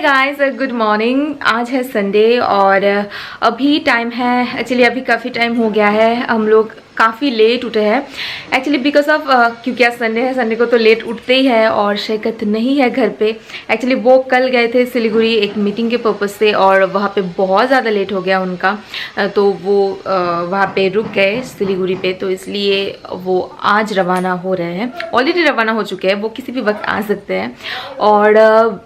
Guys, good morning. आज है Sunday और अभी टाइम है, एक्चुअली अभी काफ़ी टाइम हो गया है। हम लोग काफ़ी लेट उठे हैं एक्चुअली बिकॉज ऑफ क्योंकि आज संडे है, संडे को तो लेट उठते ही है। और शैकत नहीं है घर पे, एक्चुअली वो कल गए थे सिलीगुड़ी एक मीटिंग के पर्पज़ से और वहाँ पे बहुत ज़्यादा लेट हो गया उनका, तो वो वहाँ पे रुक गए सिलीगुड़ी पे, तो इसलिए वो आज रवाना हो रहे हैं। ऑलरेडी रवाना हो चुके हैं, वो किसी भी वक्त आ सकते हैं। और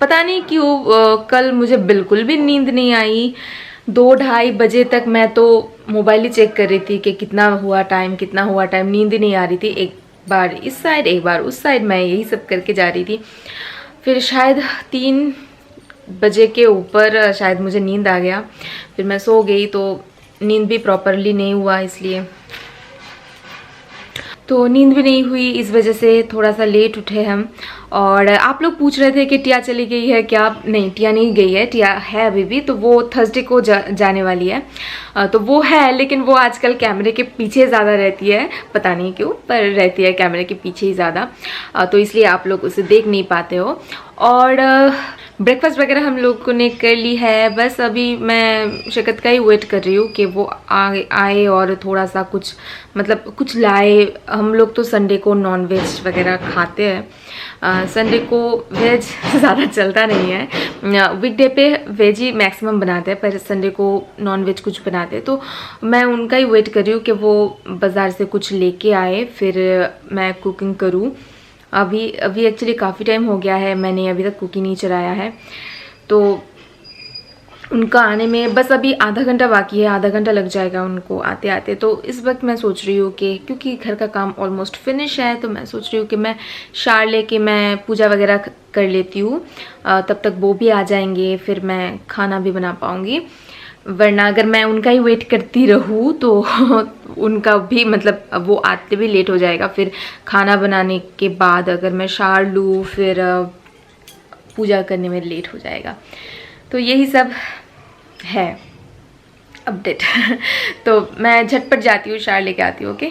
पता नहीं क्यों कल मुझे बिल्कुल भी नींद नहीं आई। 2-2:30 बजे तक मैं तो मोबाइल ही चेक कर रही थी कि कितना हुआ टाइम, नींद ही नहीं आ रही थी। एक बार इस साइड एक बार उस साइड, मैं यही सब करके जा रही थी। फिर शायद 3 बजे के ऊपर शायद मुझे नींद आ गया, फिर मैं सो गई, तो नींद भी प्रॉपरली नहीं हुआ, इसलिए तो नींद भी नहीं हुई, इस वजह से थोड़ा सा लेट उठे हम। और आप लोग पूछ रहे थे कि टिया चली गई है क्या? नहीं, टिया नहीं गई है, टिया है अभी भी, तो वो थर्सडे को जाने वाली है। तो वो है, लेकिन वो आजकल कैमरे के पीछे ज़्यादा रहती है, पता नहीं क्यों, पर रहती है कैमरे के पीछे ही ज़्यादा, तो इसलिए आप लोग उसे देख नहीं पाते हो। और ब्रेकफास्ट वगैरह हम लोगों ने कर ली है, बस अभी मैं शैकत का ही वेट कर रही हूँ कि वो आए और थोड़ा सा कुछ मतलब कुछ लाए। हम लोग तो संडे को नॉन वेज वगैरह खाते हैं, संडे को वेज ज़्यादा चलता नहीं है। वीकडे पे वेज ही मैक्सिमम बनाते हैं, पर संडे को नॉन वेज कुछ बनाते हैं, तो मैं उनका ही वेट कर रही हूँ कि वो बाज़ार से कुछ लेके आए, फिर मैं कुकिंग करूँ। अभी एक्चुअली काफ़ी टाइम हो गया है, मैंने अभी तक कुकिंग नहीं चलाया है, तो उनका आने में बस अभी आधा घंटा बाकी है, आधा घंटा लग जाएगा उनको आते आते। तो इस वक्त मैं सोच रही हूँ कि क्योंकि घर का काम ऑलमोस्ट फिनिश है, तो मैं सोच रही हूँ कि मैं शार लेके मैं पूजा वगैरह कर लेती हूँ, तब तक वो भी आ जाएंगे, फिर मैं खाना भी बना पाऊँगी। वरना अगर मैं उनका ही वेट करती रहूँ तो उनका भी मतलब वो आते भी लेट हो जाएगा। फिर खाना बनाने के बाद अगर मैं शार लूँ, फिर पूजा करने में लेट हो जाएगा, तो यही सब है अपडेट। तो मैं झटपट जाती हूँ, शार लेके आती हूँ। ओके,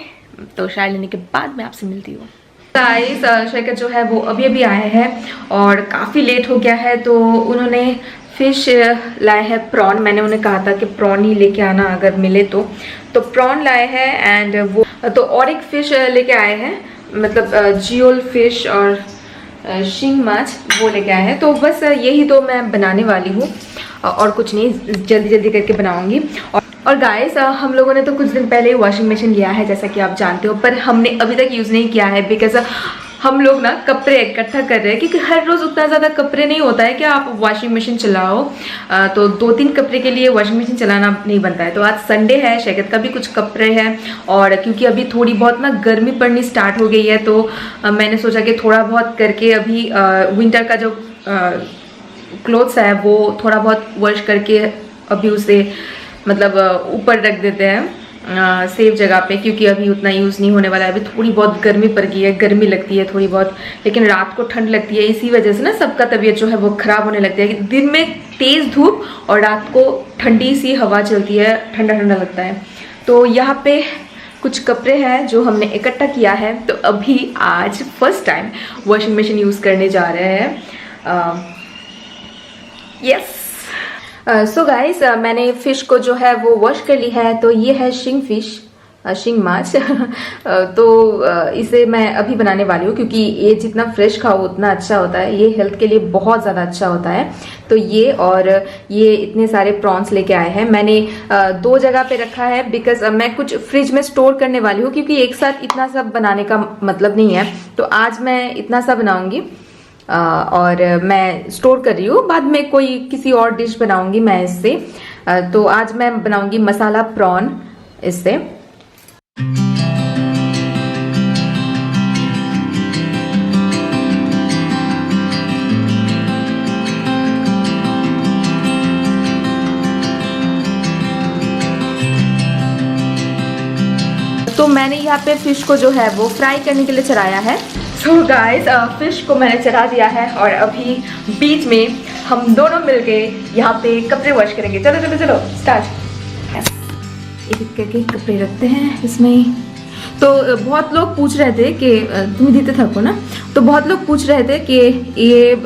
तो शार लेने के बाद मैं आपसे मिलती हूँ। गाइस, शैकत जो है वो अभी आए हैं और काफ़ी लेट हो गया है, तो उन्होंने फिश लाए हैं, प्रॉन। मैंने उन्हें कहा था कि प्रॉन ही लेके आना अगर मिले तो प्रॉन लाए हैं। एंड वो तो और एक फ़िश लेके आए हैं, मतलब जियोल फिश और शिंग माछ, वो लेके आए हैं। तो बस यही तो मैं बनाने वाली हूँ और कुछ नहीं, जल्दी करके बनाऊँगी। और गाइस, हम लोगों ने तो कुछ दिन पहले वॉशिंग मशीन लिया है, जैसा कि आप जानते हो, पर हमने अभी तक यूज़ नहीं किया है बिकॉज हम लोग ना कपड़े इकट्ठा कर रहे हैं, क्योंकि हर रोज़ उतना ज़्यादा कपड़े नहीं होता है कि आप वॉशिंग मशीन चलाओ, तो 2-3 कपड़े के लिए वॉशिंग मशीन चलाना नहीं बनता है। तो आज संडे है, शैकत का भी कुछ कपड़े हैं, और क्योंकि अभी थोड़ी बहुत ना गर्मी पड़नी स्टार्ट हो गई है, तो मैंने सोचा कि थोड़ा बहुत करके अभी विंटर का जो क्लोथ्स है वो थोड़ा बहुत वॉश करके अभी उसे मतलब ऊपर रख देते हैं सेफ जगह पे, क्योंकि अभी उतना यूज़ नहीं होने वाला है। अभी थोड़ी बहुत गर्मी पड़ गई है, गर्मी लगती है थोड़ी बहुत, लेकिन रात को ठंड लगती है, इसी वजह से ना सबका तबीयत जो है वो ख़राब होने लगती है। दिन में तेज़ धूप और रात को ठंडी सी हवा चलती है, ठंडा लगता है। तो यहाँ पे कुछ कपड़े हैं जो हमने इकट्ठा किया है, तो अभी आज first time washing machine use करने जा रहे हैं। यस, सो गाइस, मैंने फ़िश को जो है वो वॉश कर ली है। तो ये है शिंग फिश, शिंग माछ। तो इसे मैं अभी बनाने वाली हूँ, क्योंकि ये जितना फ्रेश खाओ उतना अच्छा होता है, ये हेल्थ के लिए बहुत ज़्यादा अच्छा होता है। तो ये और ये इतने सारे प्रॉन्स लेके आए हैं, मैंने 2 जगह पे रखा है बिकॉज मैं कुछ फ्रिज में स्टोर करने वाली हूँ, क्योंकि एक साथ इतना सब बनाने का मतलब नहीं है। तो आज मैं इतना सा बनाऊँगी और मैं स्टोर कर रही हूँ, बाद में कोई किसी और डिश बनाऊंगी मैं इससे। तो आज मैं बनाऊंगी मसाला प्रॉन इससे। तो मैंने यहाँ पे फिश को जो है वो फ्राई करने के लिए चढ़ाया है। सो गाइस, फिश को मैंने चढ़ा दिया है और अभी बीच में हम दोनों मिलके यहाँ पे कपड़े वॉश करेंगे। चलो स्टार्ट। एक करके कपड़े रखते हैं इसमें। तो बहुत लोग पूछ रहे थे कि तुम दीते थको ना, तो बहुत लोग पूछ रहे थे कि ये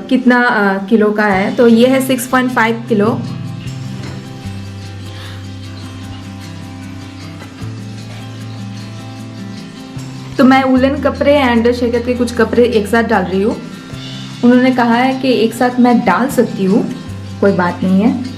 कितना किलो का है। तो ये है 6.5 किलो। तो मैं वुलन कपड़े एंड शहद के कुछ कपड़े एक साथ डाल रही हूँ। उन्होंने कहा है कि एक साथ मैं डाल सकती हूँ, कोई बात नहीं है।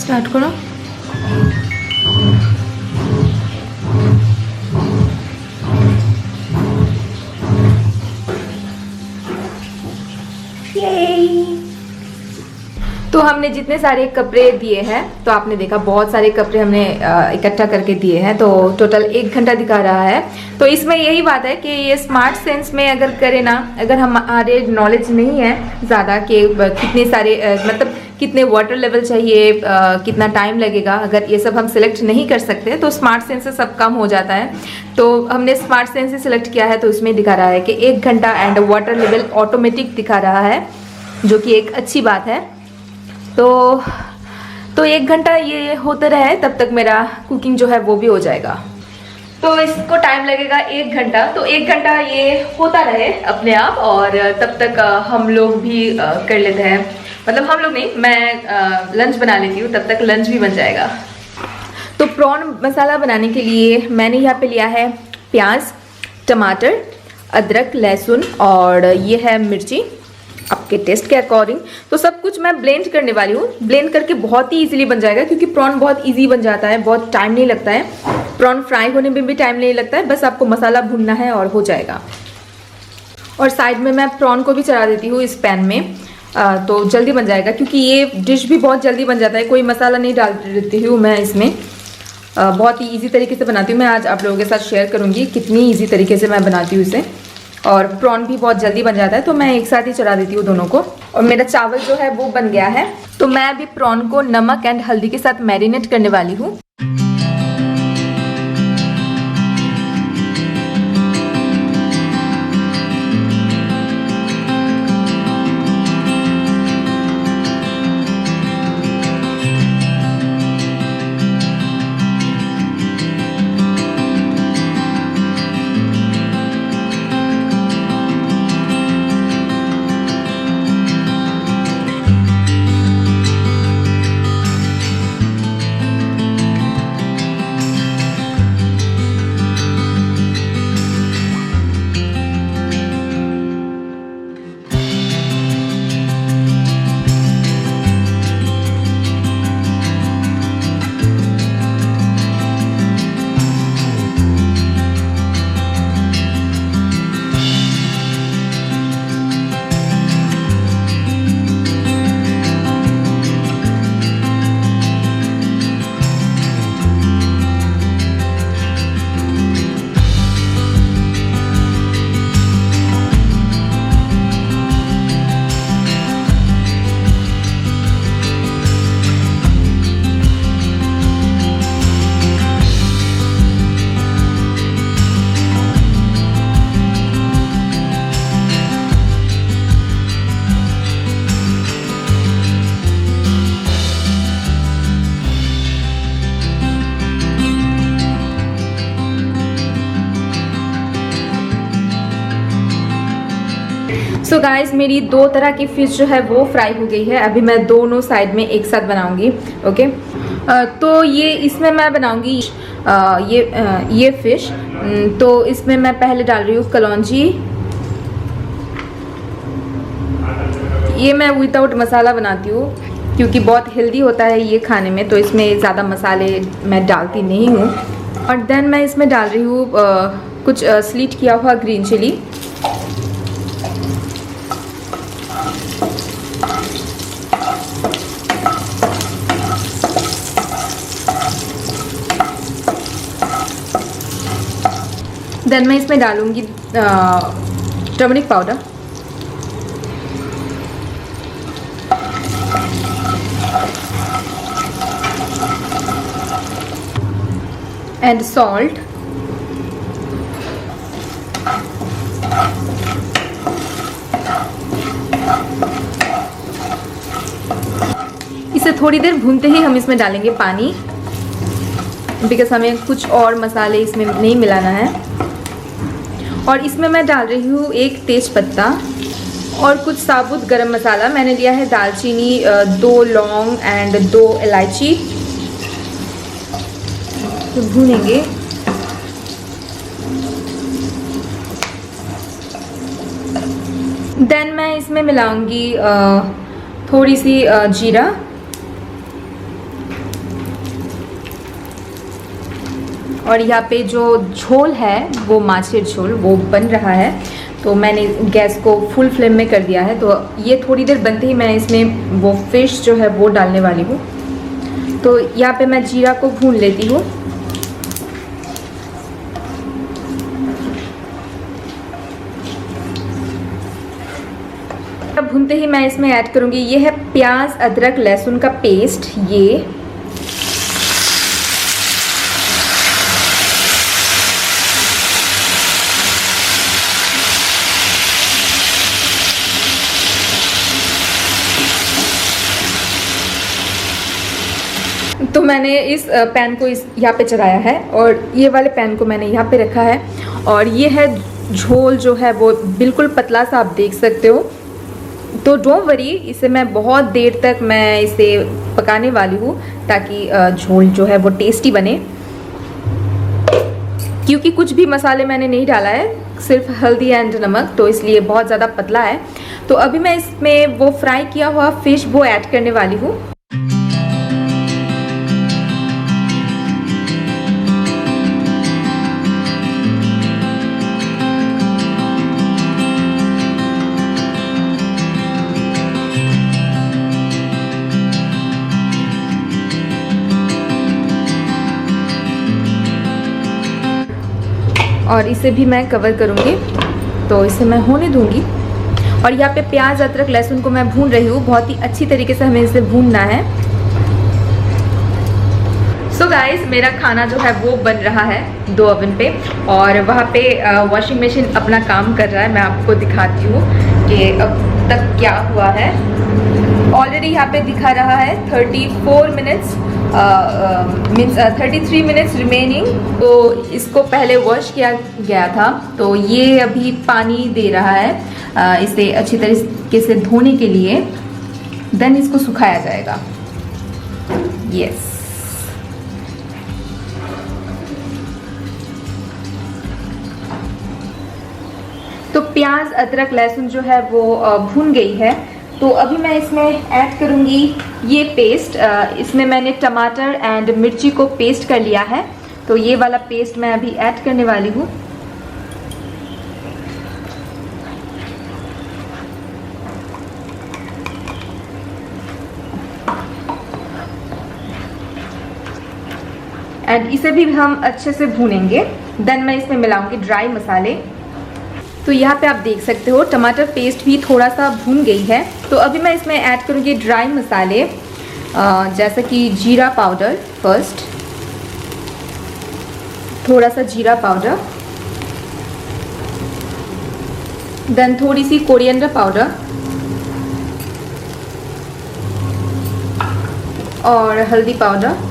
स्टार्ट करो। तो हमने जितने सारे कपड़े दिए हैं, तो आपने देखा बहुत सारे कपड़े हमने इकट्ठा करके दिए हैं, तो टोटल 1 घंटा दिखा रहा है। तो इसमें यही बात है कि ये स्मार्ट सेंस में अगर करें ना, अगर हमारे नॉलेज नहीं है ज़्यादा कि कितने सारे मतलब कितने वाटर लेवल चाहिए, कितना टाइम लगेगा, अगर ये सब हम सिलेक्ट नहीं कर सकते तो स्मार्ट सेंस से सब काम हो जाता है। तो हमने स्मार्ट सेंस से सिलेक्ट किया है, तो इसमें दिखा रहा है कि 1 घंटा एंड वाटर लेवल ऑटोमेटिक दिखा रहा है, जो कि एक अच्छी बात है। तो 1 घंटा ये होते रहे, तब तक मेरा कुकिंग जो है वो भी हो जाएगा। तो इसको टाइम लगेगा 1 घंटा, तो 1 घंटा ये होता रहे अपने आप, और तब तक हम लोग भी कर लेते हैं, मतलब हम लोग नहीं, मैं लंच बना लेती हूँ, तब तक लंच भी बन जाएगा। तो प्रॉन मसाला बनाने के लिए मैंने यहाँ पे लिया है प्याज, टमाटर, अदरक, लहसुन और ये है मिर्ची आपके टेस्ट के अकॉर्डिंग। तो सब कुछ मैं ब्लेंड करने वाली हूँ। ब्लेंड करके बहुत ही इजीली बन जाएगा, क्योंकि प्रॉन बहुत इजी बन जाता है, बहुत टाइम नहीं लगता है। प्रॉन फ्राई होने में भी टाइम नहीं लगता है, बस आपको मसाला भूनना है और हो जाएगा। और साइड में मैं प्रॉन को भी चढ़ा देती हूँ इस पैन में, तो जल्दी बन जाएगा, क्योंकि ये डिश भी बहुत जल्दी बन जाता है। कोई मसाला नहीं डाल देती हूँ मैं इसमें, बहुत ही ईजी तरीके से बनाती हूँ। मैं आज आप लोगों के साथ शेयर करूँगी कितनी ईजी तरीके से मैं बनाती हूँ इसे। और प्रॉन भी बहुत जल्दी बन जाता है, तो मैं एक साथ ही चढ़ा देती हूँ दोनों को। और मेरा चावल जो है वो बन गया है, तो मैं अभी प्रॉन को नमक एंड हल्दी के साथ मैरिनेट करने वाली हूँ। सो गाइस, मेरी 2 तरह की फ़िश जो है वो फ्राई हो गई है। अभी मैं दोनों साइड में एक साथ बनाऊंगी। ओके, तो ये इसमें मैं बनाऊंगी ये फ़िश। तो इसमें मैं पहले डाल रही हूँ कलौंजी। ये मैं विदाउट मसाला बनाती हूँ। क्योंकि बहुत हेल्दी होता है ये खाने में, तो इसमें ज़्यादा मसाले मैं डालती नहीं हूँ। और देन मैं इसमें डाल रही हूँ कुछ स्लीट किया हुआ ग्रीन चिली। देन मैं इसमें डालूँगी टर्मरिक पाउडर, एंड सॉल्ट। इसे थोड़ी देर भूनते ही हम इसमें डालेंगे पानी, बिकॉज हमें कुछ और मसाले इसमें नहीं मिलाना है। और इसमें मैं डाल रही हूँ एक तेज पत्ता और कुछ साबुत गरम मसाला। मैंने लिया है दालचीनी, 2 लौंग एंड 2 इलायची। तो भूनेंगे। देन मैं इसमें मिलाऊंगी थोड़ी सी जीरा, और यहाँ पे जो झोल है वो माछेर झोल वो बन रहा है, तो मैंने गैस को फुल फ्लेम में कर दिया है। तो ये थोड़ी देर बनते ही मैं इसमें वो फिश जो है वो डालने वाली हूँ। तो यहाँ पे मैं जीरा को भून लेती हूँ। अब भूनते ही मैं इसमें ऐड करूँगी, ये है प्याज अदरक लहसुन का पेस्ट। ये तो मैंने इस पैन को इस यहाँ पे चढ़ाया है, और ये वाले पैन को मैंने यहाँ पे रखा है। और ये है झोल जो है वो बिल्कुल पतला सा, आप देख सकते हो। तो डोंट वरी, इसे मैं बहुत देर तक मैं इसे पकाने वाली हूँ ताकि झोल जो है वो टेस्टी बने। क्योंकि कुछ भी मसाले मैंने नहीं डाला है, सिर्फ हल्दी एंड नमक, तो इसलिए बहुत ज़्यादा पतला है। तो अभी मैं इसमें वो फ्राई किया हुआ फिश वो ऐड करने वाली हूँ। और इसे भी मैं कवर करूँगी, तो इसे मैं होने दूँगी। और यहाँ पे प्याज अदरक लहसुन को मैं भून रही हूँ, बहुत ही अच्छी तरीके से हमें इसे भूनना है। सो गाइस, मेरा खाना जो है वो बन रहा है 2 ओवन पे, और वहाँ पे वॉशिंग मशीन अपना काम कर रहा है। मैं आपको दिखाती हूँ कि अब तक क्या हुआ है। ऑलरेडी यहाँ पे दिखा रहा है 34 मिनट्स, मीन्स 33 मिनट्स रिमेनिंग। तो इसको पहले वॉश किया गया था, तो ये अभी पानी दे रहा है इसे अच्छी तरीके से धोने के लिए। देन इसको सुखाया जाएगा। यस, तो प्याज अदरक लहसुन जो है वो भून गई है। तो अभी मैं इसमें ऐड करूँगी ये पेस्ट। इसमें मैंने टमाटर एंड मिर्ची को पेस्ट कर लिया है, तो ये वाला पेस्ट मैं अभी ऐड करने वाली हूँ। एंड इसे भी हम अच्छे से भूनेंगे। देन मैं इसमें मिलाऊंगी ड्राई मसाले। तो यहाँ पे आप देख सकते हो टमाटर पेस्ट भी थोड़ा सा भून गई है। तो अभी मैं इसमें ऐड करूँगी ड्राई मसाले, जैसा कि जीरा पाउडर फर्स्ट, थोड़ा सा जीरा पाउडर, देन थोड़ी सी कोरिएंडर पाउडर और हल्दी पाउडर,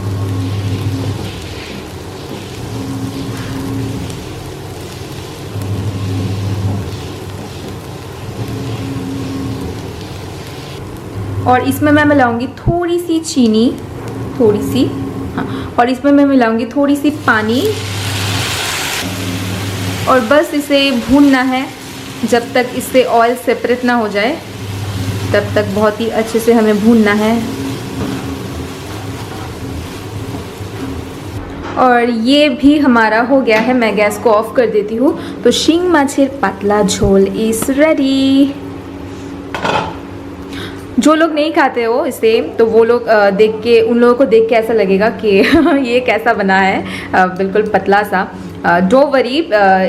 और इसमें मैं मिलाऊंगी थोड़ी सी चीनी, थोड़ी सी, हाँ, और इसमें मैं मिलाऊंगी थोड़ी सी पानी। और बस इसे भूनना है जब तक इससे ऑयल सेपरेट ना हो जाए, तब तक बहुत ही अच्छे से हमें भूनना है। और ये भी हमारा हो गया है, मैं गैस को ऑफ कर देती हूँ। तो शिंग माछेर पातला झोल इज रेडी। जो लोग नहीं खाते हो इसे, तो वो लोग देख के, उन लोगों को देख के ऐसा लगेगा कि ये कैसा बना है, बिल्कुल पतला सा। डोंट वरी,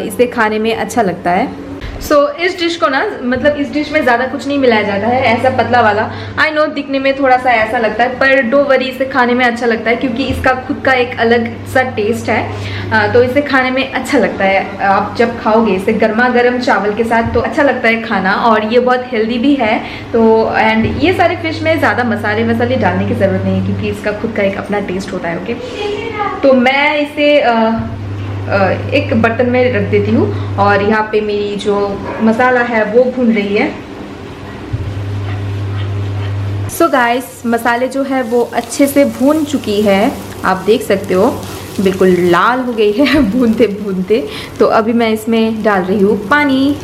इसे खाने में अच्छा लगता है। सो इस डिश को ना, मतलब इस डिश में ज़्यादा कुछ नहीं मिलाया जाता है, ऐसा पतला वाला। आई नो दिखने में थोड़ा सा ऐसा लगता है, पर डोंट वरी, इसे खाने में अच्छा लगता है क्योंकि इसका खुद का एक अलग सा टेस्ट है। तो इसे खाने में अच्छा लगता है। आप जब खाओगे इसे गर्मा गर्म चावल के साथ तो अच्छा लगता है खाना, और ये बहुत हेल्दी भी है। तो एंड ये सारे फिश में ज़्यादा मसाले वसाले डालने की ज़रूरत नहीं है क्योंकि इसका खुद का एक अपना टेस्ट होता है। ओके, तो मैं इसे एक बर्तन में रख देती हूँ और यहाँ पे मेरी जो मसाला है वो भून रही है। सो गाइस, मसाले जो है वो अच्छे से भून चुकी है, आप देख सकते हो बिल्कुल लाल हो गई है भूनते भूनते। तो अभी मैं इसमें डाल रही हूँ पानी।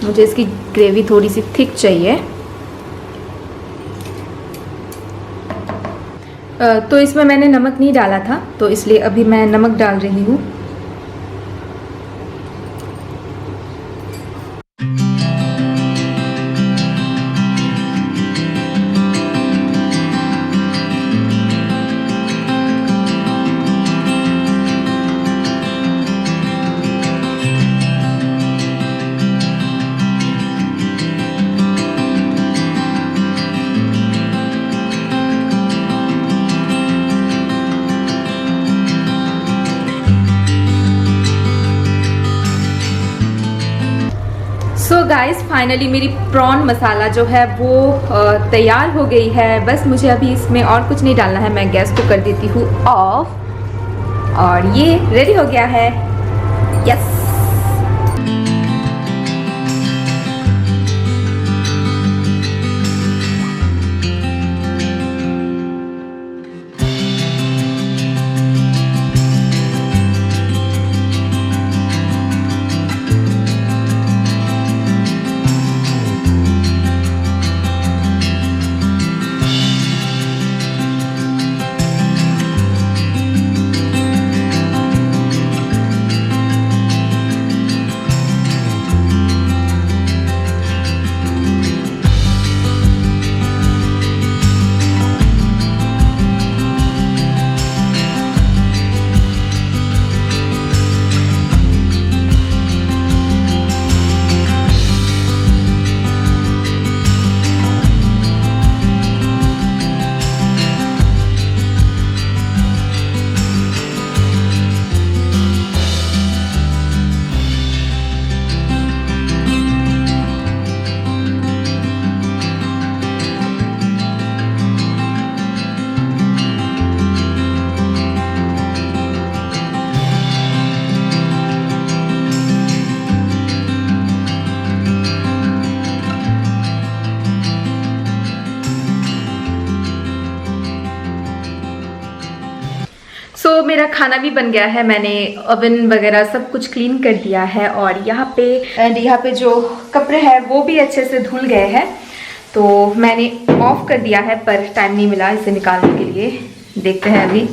मुझे इसकी ग्रेवी थोड़ी सी थिक चाहिए। तो इसमें मैंने नमक नहीं डाला था, तो इसलिए अभी मैं नमक डाल रही हूँ। सो गाइस, फाइनली मेरी प्रॉन मसाला जो है वो तैयार हो गई है। बस मुझे अभी इसमें और कुछ नहीं डालना है। मैं गैस को कर देती हूँ ऑफ और ये रेडी हो गया है। यस, सो मेरा खाना भी बन गया है। मैंने ओवन वगैरह सब कुछ क्लीन कर दिया है और यहाँ पे जो कपड़े हैं वो भी अच्छे से धुल गए हैं। तो मैंने ऑफ कर दिया है, पर टाइम नहीं मिला इसे निकालने के लिए। देखते हैं अभी।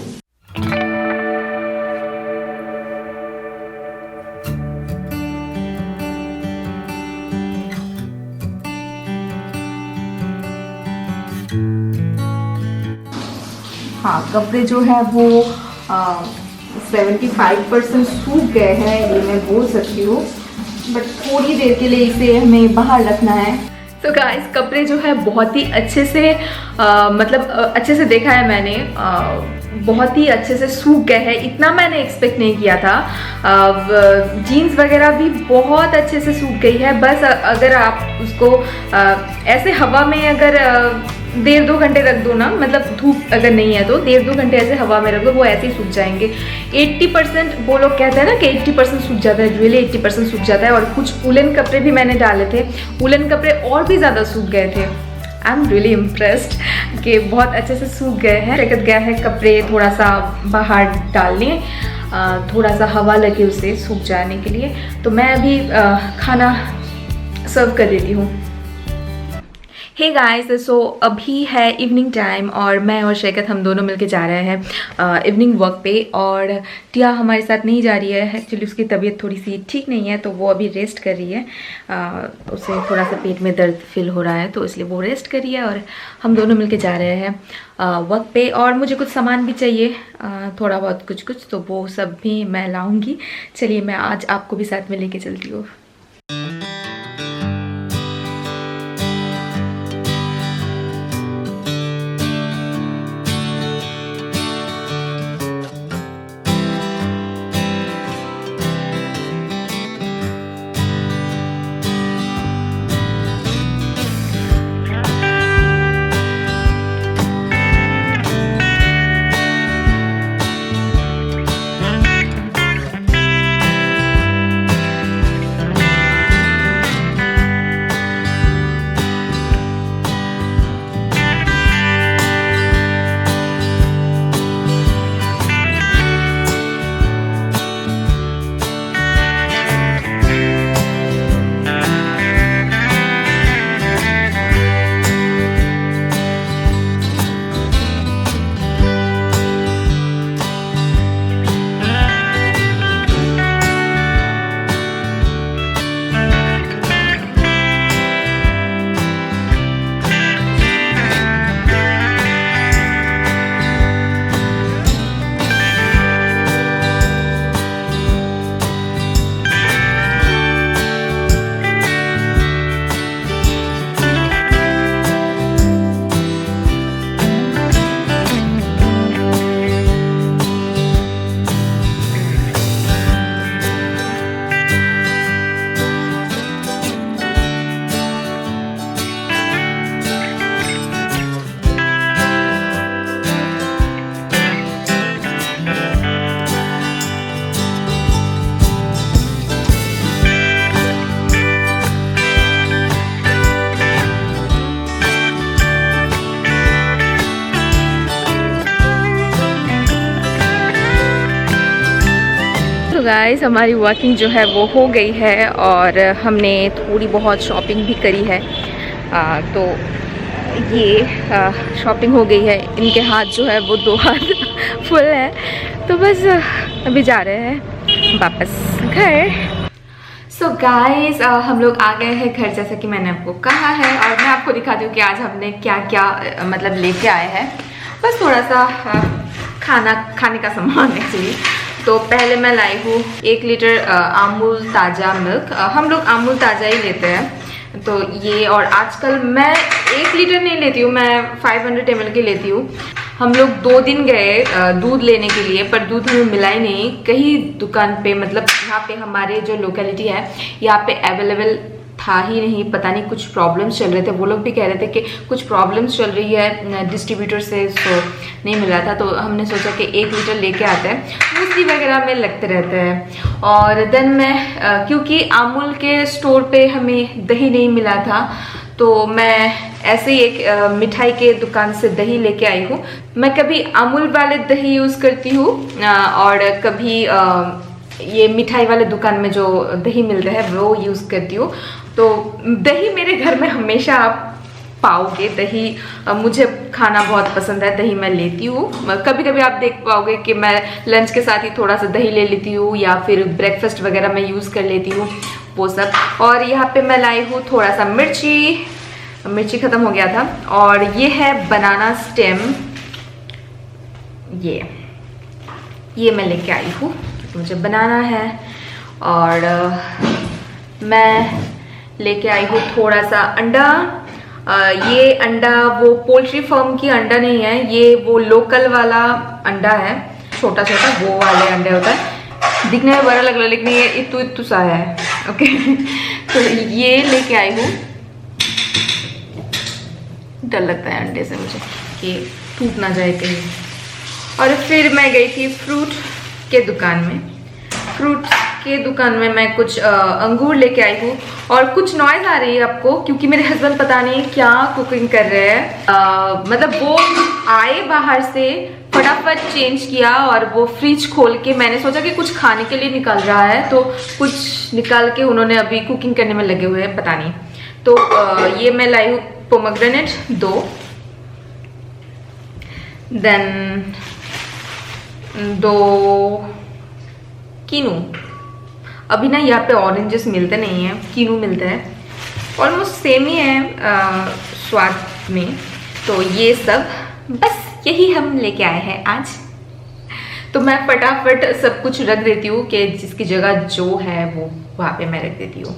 हाँ, कपड़े जो है वो 75% सूख गए हैं, ये मैं बोल सकती हूँ, बट थोड़ी देर के लिए इसे हमें बाहर रखना है। तो गाइस, कपड़े जो है बहुत ही अच्छे से अच्छे से देखा है मैंने, बहुत ही अच्छे से सूख गए हैं। इतना मैंने एक्सपेक्ट नहीं किया था। जीन्स वगैरह भी बहुत अच्छे से सूख गई है। बस अगर आप उसको ऐसे हवा में अगर 1.5-2 घंटे रख दो ना, मतलब धूप अगर नहीं है तो 1.5-2 घंटे ऐसे हवा में रख दो, वो ऐसे ही सूख जाएंगे। 80% वो लोग कहते हैं ना कि 80% सूख जाता है, रियली 80% सूख जाता है। और कुछ उलन कपड़े भी मैंने डाले थे, उलन कपड़े और भी ज़्यादा सूख गए थे। आई एम रियली इम्प्रेस्ड कि बहुत अच्छे से सूख गए हैं। रख गया है कपड़े थोड़ा सा बाहर डालने, थोड़ा सा हवा लगे उसे सूख जाने के लिए। तो मैं अभी खाना सर्व कर देती हूँ। हे गाइस, सो अभी है इवनिंग टाइम और मैं और शैकत हम दोनों मिलके जा रहे हैं इवनिंग वॉक पे। और टिया हमारे साथ नहीं जा रही है, एक्चुअली उसकी तबीयत थोड़ी सी ठीक नहीं है तो वो अभी रेस्ट कर रही है। उसे थोड़ा सा पेट में दर्द फील हो रहा है तो इसलिए वो रेस्ट कर रही है और हम दोनों मिलके जा रहे हैं वॉक पे। और मुझे कुछ सामान भी चाहिए, थोड़ा बहुत कुछ तो वो सब भी मैं लाऊंगी। चलिए मैं आज आपको भी साथ में लेके चलती हूँ। तो गाइस हमारी वॉकिंग जो है वो हो गई है और हमने थोड़ी बहुत शॉपिंग भी करी है। तो ये शॉपिंग हो गई है। इनके हाथ जो है वो 2 हाथ फुल है तो बस अभी जा रहे हैं वापस घर। सो गाइस हम लोग आ गए हैं घर, जैसा कि मैंने आपको कहा है। और मैं आपको दिखाती हूँ कि आज हमने क्या क्या मतलब लेके आए हैं। बस थोड़ा सा खाने का सामान एक्चुअली। तो पहले मैं लाई हूँ 1 लीटर अमूल ताज़ा मिल्क। हम लोग अमूल ताज़ा ही लेते हैं तो ये। और आजकल मैं 1 लीटर नहीं लेती हूँ, मैं 500 ml की लेती हूँ। हम लोग 2 दिन गए दूध लेने के लिए पर दूध हमें मिला ही नहीं कहीं दुकान पे। मतलब यहाँ पे हमारे जो लोकेलिटी है यहाँ पे अवेलेबल था ही नहीं, पता नहीं कुछ प्रॉब्लम्स चल रहे थे। वो लोग भी कह रहे थे कि कुछ प्रॉब्लम्स चल रही है डिस्ट्रीब्यूटर से, तो नहीं मिल रहा था। तो हमने सोचा कि 1 लीटर लेके आते हैं, मूसली वगैरह में लगते रहते हैं। और देन मैं क्योंकि अमूल के स्टोर पे हमें दही नहीं मिला था तो मैं ऐसे ही एक मिठाई के दुकान से दही लेके आई हूँ। मैं कभी अमूल वाले दही यूज़ करती हूँ और कभी ये मिठाई वाले दुकान में जो दही मिलता है वो यूज़ करती हूँ। तो दही मेरे घर में हमेशा आप पाओगे। दही मुझे खाना बहुत पसंद है, दही मैं लेती हूँ। कभी कभी आप देख पाओगे कि मैं लंच के साथ ही थोड़ा सा दही ले लेती हूँ या फिर ब्रेकफास्ट वगैरह मैं यूज़ कर लेती हूँ वो सब। और यहाँ पे मैं लाई हूँ थोड़ा सा मिर्ची ख़त्म हो गया था। और ये है बनाना स्टेम, ये मैं लेके आई हूँ, मुझे बनाना है। और मैं लेके आई हूँ थोड़ा सा अंडा। ये अंडा वो पोल्ट्री फार्म की अंडा नहीं है, ये वो लोकल वाला अंडा है, छोटा छोटा वो वाले अंडे होता है। दिखने में बड़ा लग रहा है लेकिन ये इतू सा है। ओके तो ये लेके आई हूँ। डर लगता है अंडे से मुझे कि टूट ना जाए कहीं। और फिर मैं गई थी फ्रूट के दुकान में। फ्रूट के दुकान में मैं कुछ अंगूर लेके आई हूँ। और कुछ नॉइज़ आ रही है आपको क्योंकि मेरे हस्बैंड पता नहीं क्या कुकिंग कर रहे हैं। मतलब वो आए बाहर से, फटाफट चेंज किया और वो फ्रिज खोल के, मैंने सोचा कि कुछ खाने के लिए निकाल रहा है तो कुछ निकाल के उन्होंने अभी कुकिंग करने में लगे हुए हैं, पता नहीं। तो ये मैं लाई हूँ पोमेग्रेनेट 2, देन 2 कीनू। अभी ना यहाँ पे ऑरेंजेस मिलते नहीं हैं, कीनू मिलता है, ऑलमोस्ट सेम ही है स्वाद में। तो ये सब बस यही हम लेके आए हैं आज। तो मैं फटाफट सब कुछ रख देती हूँ कि जिसकी जगह जो है वो वहाँ पे मैं रख देती हूँ।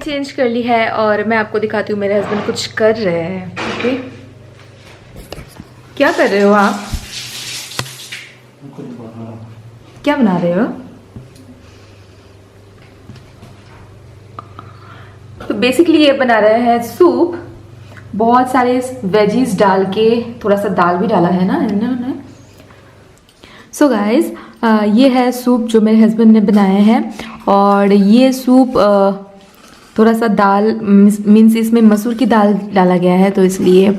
चेंज कर ली है और मैं आपको दिखाती हूँ मेरे हस्बैंड कुछ कर रहे हैं। ओके, क्या कर रहे हो आप? क्या बना रहे हो? तो बेसिकली ये बना रहे हैं सूप, बहुत सारे वेजीज डाल के, थोड़ा सा दाल भी डाला है ना इन्होंने। सो गाइज, ये है सूप जो मेरे हस्बैंड ने बनाया है। और ये सूप थोड़ा सा दाल मीन्स इसमें मसूर की दाल डाला गया है, तो इसलिए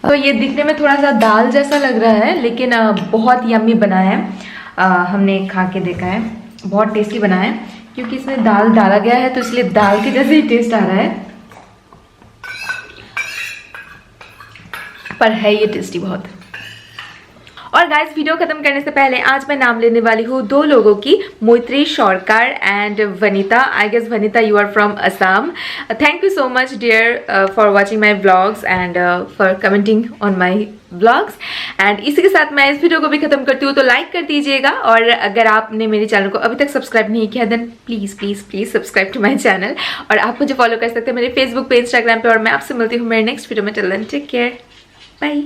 तो ये दिखने में थोड़ा सा दाल जैसा लग रहा है, लेकिन बहुत यम्मी बना है। हमने खा के देखा है, बहुत टेस्टी बना है, क्योंकि इसमें दाल डाला गया है तो इसलिए दाल के जैसे ही टेस्ट आ रहा है। पर है ये टेस्टी बहुत। और गाइस, वीडियो खत्म करने से पहले आज मैं नाम लेने वाली हूँ 2 लोगों की, Maitri Shaurkar and Vanita. I guess Vanita, you are from Assam. Thank you so much dear for watching my vlogs and for commenting on my vlogs. And इसी के साथ मैं इस वीडियो को भी खत्म करती हूँ, तो लाइक कर दीजिएगा। और अगर आपने मेरे चैनल को अभी तक सब्सक्राइब नहीं किया, then please please please subscribe to my channel. और आप मुझे फॉलो कर सकते हैं मेरे फेसबुक पे, इंस्टाग्राम पे। और मैं आपसे मिलती हूँ मेरे नेक्स्ट वीडियो में। Till then take care, bye.